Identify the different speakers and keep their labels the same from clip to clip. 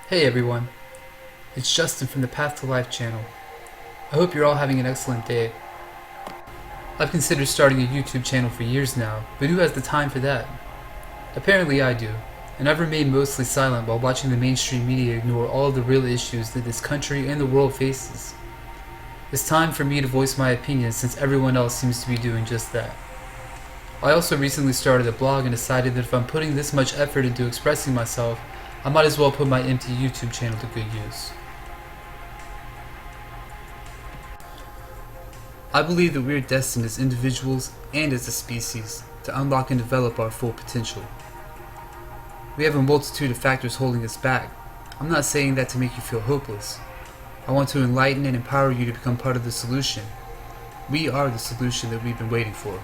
Speaker 1: Hey everyone, it's Justin from the Path to Life channel. I hope you're all having an excellent day. I've considered starting a YouTube channel for years now, but who has the time for that? Apparently I do, and I've remained mostly silent while watching the mainstream media ignore all of the real issues that this country and the world faces. It's time for me to voice my opinion since everyone else seems to be doing just that. I also recently started a blog and decided that if I'm putting this much effort into expressing myself, I might as well put my empty YouTube channel to good use. I believe that we are destined as individuals and as a species to unlock and develop our full potential. We have a multitude of factors holding us back. I'm not saying that to make you feel hopeless. I want to enlighten and empower you to become part of the solution. We are the solution that we've been waiting for.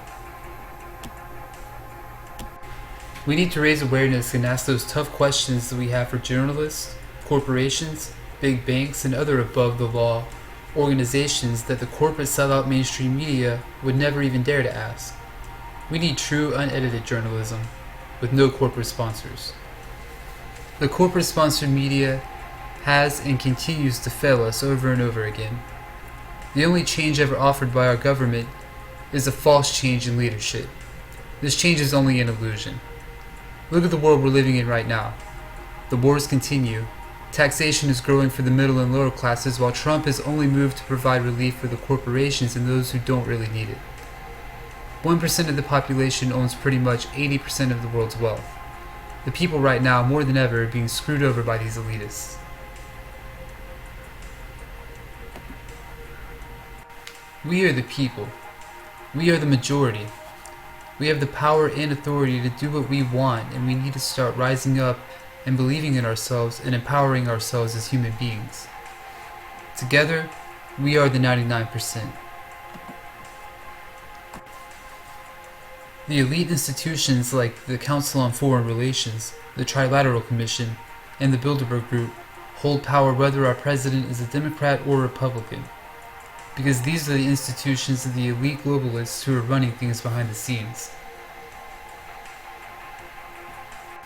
Speaker 1: We need to raise awareness and ask those tough questions that we have for journalists, corporations, big banks, and other above-the-law organizations that the corporate sellout mainstream media would never even dare to ask. We need true, unedited journalism, with no corporate sponsors. The corporate-sponsored media has and continues to fail us over and over again. The only change ever offered by our government is a false change in leadership. This change is only an illusion. Look at the world we're living in right now. The wars continue. Taxation is growing for the middle and lower classes, while Trump has only moved to provide relief for the corporations and those who don't really need it. 1% of the population owns pretty much 80% of the world's wealth. The people right now, more than ever, are being screwed over by these elitists. We are the people. We are the majority. We have the power and authority to do what we want, and we need to start rising up and believing in ourselves and empowering ourselves as human beings. Together, we are the 99%. The elite institutions like the Council on Foreign Relations, the Trilateral Commission, and the Bilderberg Group hold power whether our president is a Democrat or Republican, because these are the institutions of the elite globalists who are running things behind the scenes.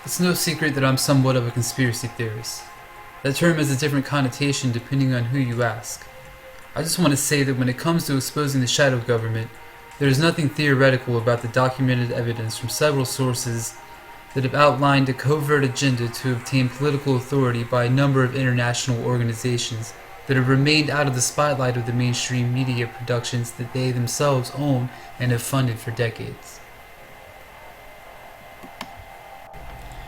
Speaker 1: It's no secret that I'm somewhat of a conspiracy theorist. That term has a different connotation depending on who you ask. I just want to say that when it comes to exposing the shadow government, there is nothing theoretical about the documented evidence from several sources that have outlined a covert agenda to obtain political authority by a number of international organizations that have remained out of the spotlight of the mainstream media productions that they themselves own and have funded for decades.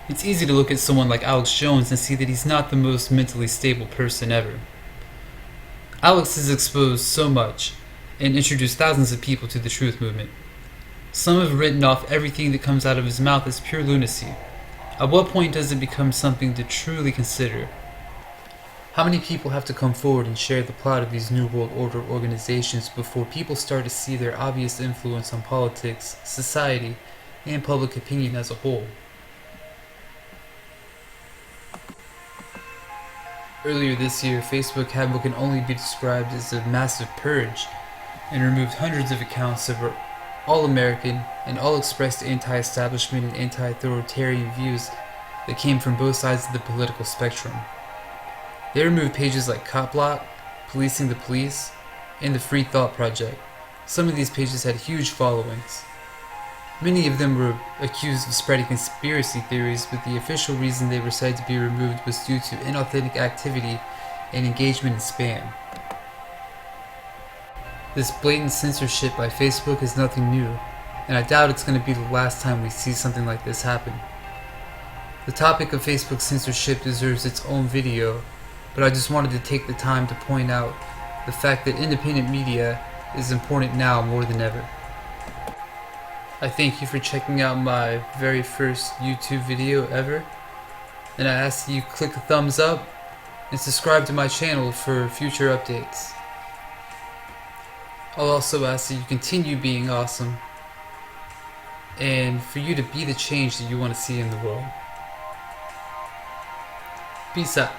Speaker 1: It's easy to look at someone like Alex Jones and see that he's not the most mentally stable person ever. Alex has exposed so much and introduced thousands of people to the truth movement. Some have written off everything that comes out of his mouth as pure lunacy. At what point does it become something to truly consider? How many people have to come forward and share the plot of these New World Order organizations before people start to see their obvious influence on politics, society, and public opinion as a whole? Earlier this year, Facebook had what can only be described as a massive purge and removed hundreds of accounts that were all American and all expressed anti-establishment and anti-authoritarian views that came from both sides of the political spectrum. They removed pages like Cop Block, Policing the Police, and the Free Thought Project. Some of these pages had huge followings. Many of them were accused of spreading conspiracy theories, but the official reason they were said to be removed was due to inauthentic activity and engagement in spam. This blatant censorship by Facebook is nothing new, and I doubt it's going to be the last time we see something like this happen. The topic of Facebook censorship deserves its own video, but I just wanted to take the time to point out the fact that independent media is important now more than ever. I thank you for checking out my very first YouTube video ever, and I ask that you click a thumbs up and subscribe to my channel for future updates. I'll also ask that you continue being awesome and for you to be the change that you want to see in the world. Peace out.